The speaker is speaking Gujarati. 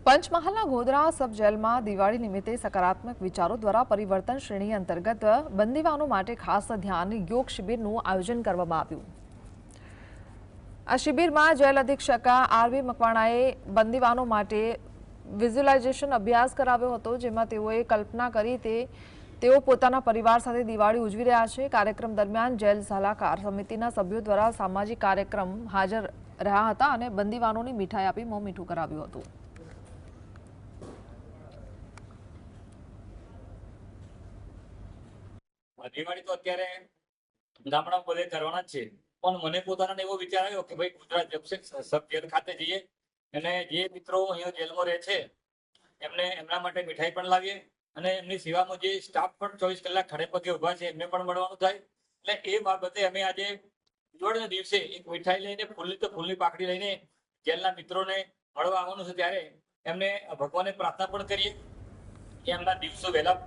પંચમહાલના ગોધરા સબ જેલમાં દિવાળી નિમિત્તે સકારાત્મક વિચારો દ્વારા પરિવર્તન શ્રેણી અંતર્ગત બંદીવાનો માટે ખાસ ધ્યાન યોગ શિબિરનું આયોજન કરવામાં આવ્યું। આ શિબિરમાં જેલ અધિક્ષક આરવી મકવાણાએ બંદીવાનો માટે વિઝ્યુલાઇઝેશન અભ્યાસ કરાવ્યો હતો, જેમાં તેઓએ કલ્પના કરી તેઓ પોતાના પરિવાર સાથે દિવાળી ઉજવી રહ્યા છે। કાર્યક્રમ દરમિયાન જેલ સલાહકાર સમિતિના સભ્યો દ્વારા સામાજિક કાર્યક્રમ હાજર રહ્યા હતા અને બંદીવાનોની મીઠાઈ આપી મોં મીઠું કરાવ્યું હતું। દિવાળી તો અત્યારે ગામડામાં બધે કરવાના જ છે, પણ મને પોતાનો એવો વિચાર આવ્યો કે ભાઈ ગુજરાત સબ જેલ ખાતે જઈએ અને જે મિત્રો અહીંયા જેલમાં રહે છે એમને એમના માટે મીઠાઈ પણ લાવીએ અને એમની સેવામાં જે સ્ટાફ પણ 24 કલાક ખડે પગે ઉભા છે એમને પણ મળવાનું થાય। એટલે એ બાબતે અમે આજે દિવાળીના દિવસે એક મીઠાઈ લઈને ફૂલની પાકડી લઈને જેલના મિત્રોને મળવા આવવાનું છે, ત્યારે એમને ભગવાનને પ્રાર્થના પણ કરીએ કે એમના દિવસો વહેલા